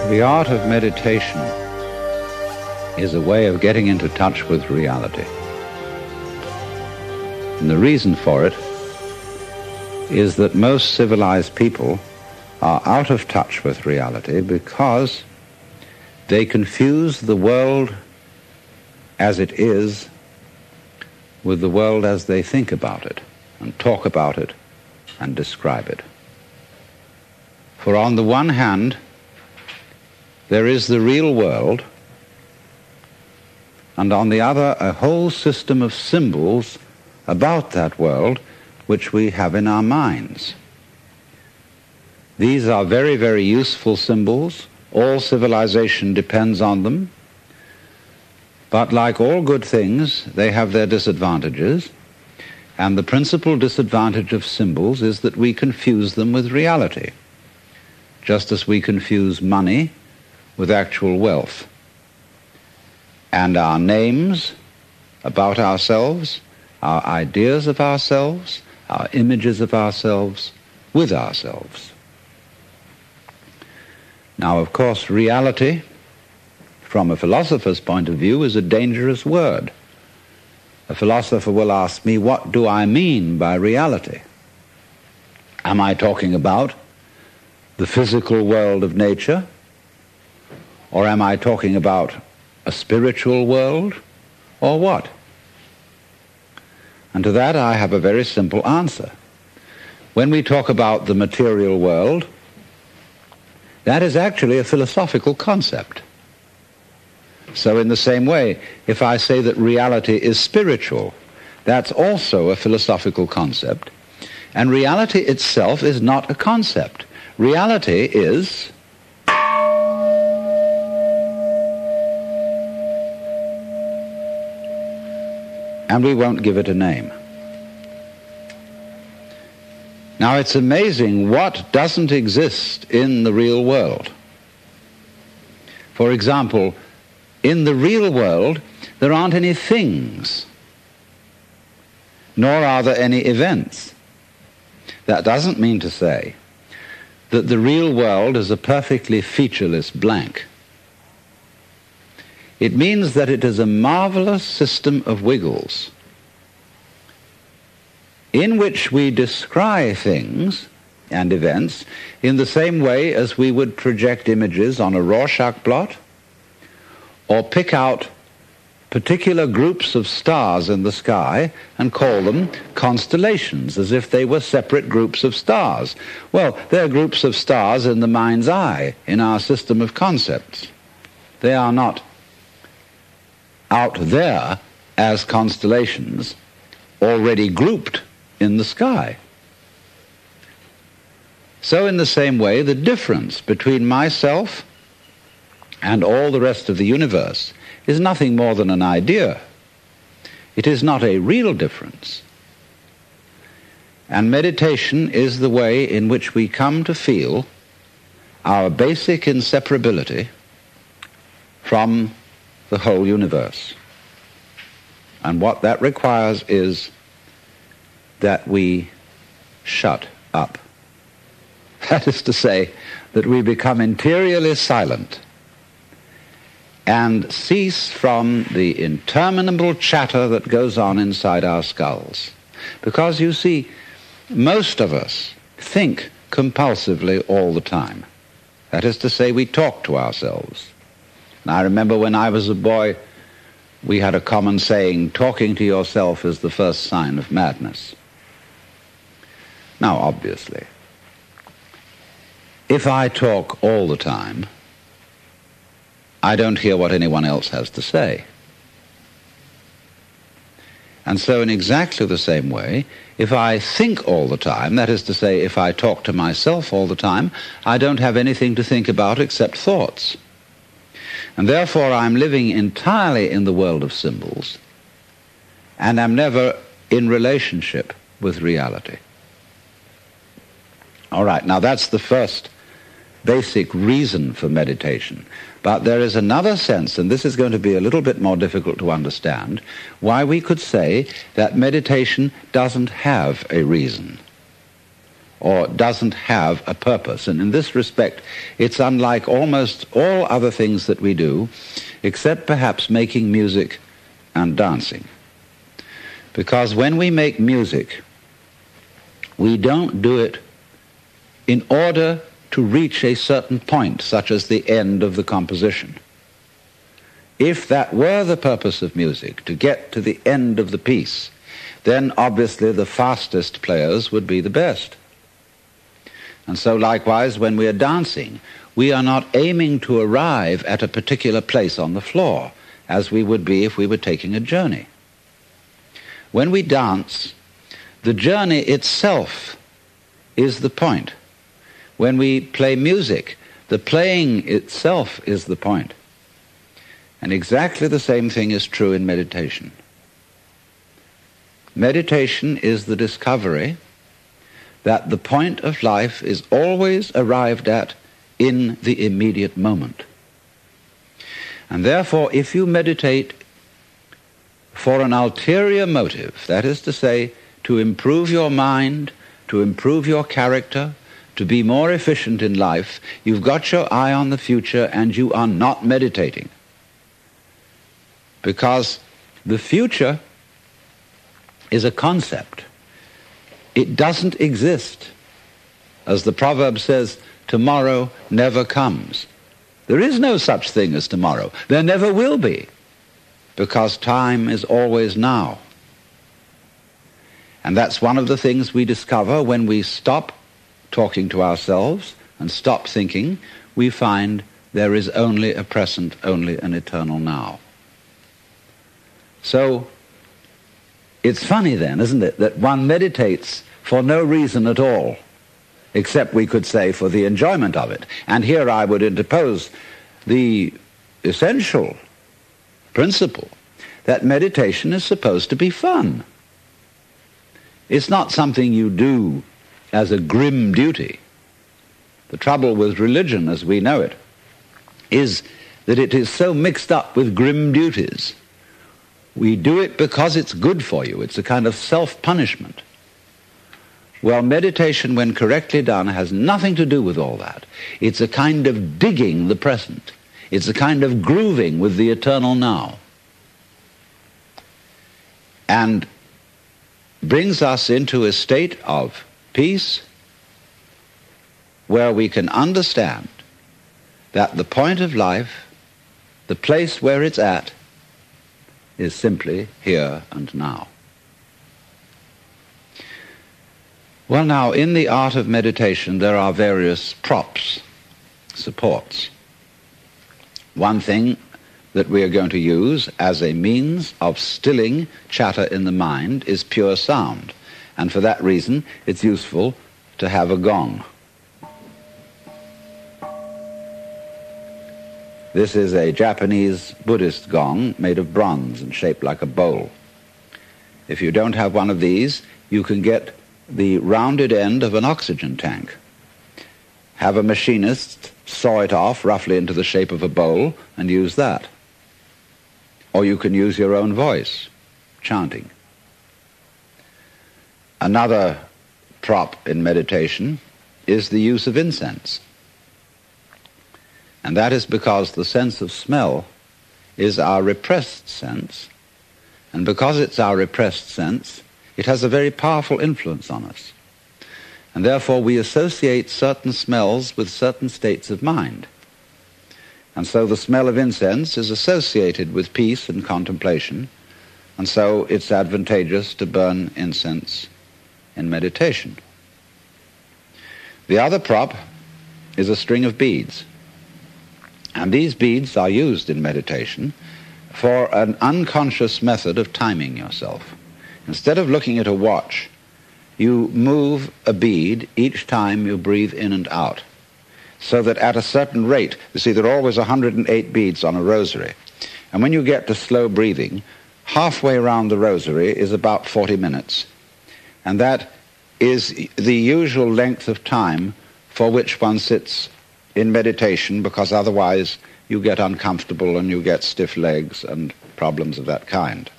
The art of meditation is a way of getting into touch with reality. And the reason for it is that most civilized people are out of touch with reality because they confuse the world as it is with the world as they think about it and talk about it and describe it. For on the one hand, there is the real world, and on the other, a whole system of symbols about that world which we have in our minds. These are very, very useful symbols. All civilization depends on them. But like all good things, they have their disadvantages. And the principal disadvantage of symbols is that we confuse them with reality, just as we confuse money with actual wealth. And our names about ourselves, our ideas of ourselves, our images of ourselves with ourselves. Now, of course, reality, from a philosopher's point of view, is a dangerous word. A philosopher will ask me, what do I mean by reality? Am I talking about the physical world of nature? Or am I talking about a spiritual world? Or what? And to that I have a very simple answer. When we talk about the material world, that is actually a philosophical concept. So in the same way, if I say that reality is spiritual, that's also a philosophical concept. And reality itself is not a concept. Reality is and we won't give it a name. Now, it's amazing what doesn't exist in the real world. For example, in the real world, there aren't any things, nor are there any events. That doesn't mean to say that the real world is a perfectly featureless blank. It means that it is a marvelous system of wiggles in which we descry things and events in the same way as we would project images on a Rorschach blot or pick out particular groups of stars in the sky and call them constellations, as if they were separate groups of stars. Well, they're groups of stars in the mind's eye, in our system of concepts. They are not out there as constellations already grouped in the sky. So in the same way, the difference between myself and all the rest of the universe is nothing more than an idea. It is not a real difference. And meditation is the way in which we come to feel our basic inseparability from the whole universe. And what that requires is that we shut up. That is to say, that we become interiorly silent and cease from the interminable chatter that goes on inside our skulls. Because, you see, most of us think compulsively all the time. That is to say, we talk to ourselves. And I remember when I was a boy, we had a common saying, talking to yourself is the first sign of madness. Now, obviously, if I talk all the time, I don't hear what anyone else has to say. And so in exactly the same way, if I think all the time, that is to say, if I talk to myself all the time, I don't have anything to think about except thoughts. And therefore I'm living entirely in the world of symbols, and I'm never in relationship with reality. All right, now that's the first basic reason for meditation. But there is another sense, and this is going to be a little bit more difficult to understand, why we could say that meditation doesn't have a reason. or doesn't have a purpose. And in this respect, it's unlike almost all other things that we do, except perhaps making music and dancing. Because when we make music, we don't do it in order to reach a certain point, such as the end of the composition. If that were the purpose of music, to get to the end of the piece, then obviously the fastest players would be the best. And so likewise, when we are dancing, we are not aiming to arrive at a particular place on the floor, as we would be if we were taking a journey. When we dance, the journey itself is the point. When we play music, the playing itself is the point. And exactly the same thing is true in meditation. Meditation is the discovery that the point of life is always arrived at in the immediate moment. And therefore, if you meditate for an ulterior motive, that is to say, to improve your mind, to improve your character, to be more efficient in life, you've got your eye on the future and you are not meditating. Because the future is a concept. It doesn't exist. As the proverb says, tomorrow never comes. There is no such thing as tomorrow. There never will be, because time is always now. And that's one of the things we discover when we stop talking to ourselves and stop thinking. We find there is only a present, only an eternal now. So it's funny then, isn't it, that one meditates for no reason at all, except we could say for the enjoyment of it. And here I would interpose the essential principle that meditation is supposed to be fun. It's not something you do as a grim duty. The trouble with religion as we know it is that it is so mixed up with grim duties. We do it because it's good for you. It's a kind of self-punishment. Well, meditation, when correctly done, has nothing to do with all that. It's a kind of digging the present. It's a kind of grooving with the eternal now. And brings us into a state of peace where we can understand that the point of life, the place where it's at, is simply here and now. Well, now, in the art of meditation, there are various props, supports. One thing that we are going to use as a means of stilling chatter in the mind is pure sound. And for that reason, it's useful to have a gong. This is a Japanese Buddhist gong made of bronze and shaped like a bowl. If you don't have one of these, you can get the rounded end of an oxygen tank. Have a machinist saw it off roughly into the shape of a bowl and use that. Or you can use your own voice, chanting. Another prop in meditation is the use of incense. And that is because the sense of smell is our repressed sense. And because it's our repressed sense, it has a very powerful influence on us. And therefore we associate certain smells with certain states of mind. And so the smell of incense is associated with peace and contemplation, and so it's advantageous to burn incense in meditation. The other prop is a string of beads. And these beads are used in meditation for an unconscious method of timing yourself. Instead of looking at a watch, you move a bead each time you breathe in and out, so that at a certain rate, you see, there are always 108 beads on a rosary. And when you get to slow breathing, halfway around the rosary is about 40 minutes. And that is the usual length of time for which one sits in meditation, because otherwise you get uncomfortable and you get stiff legs and problems of that kind.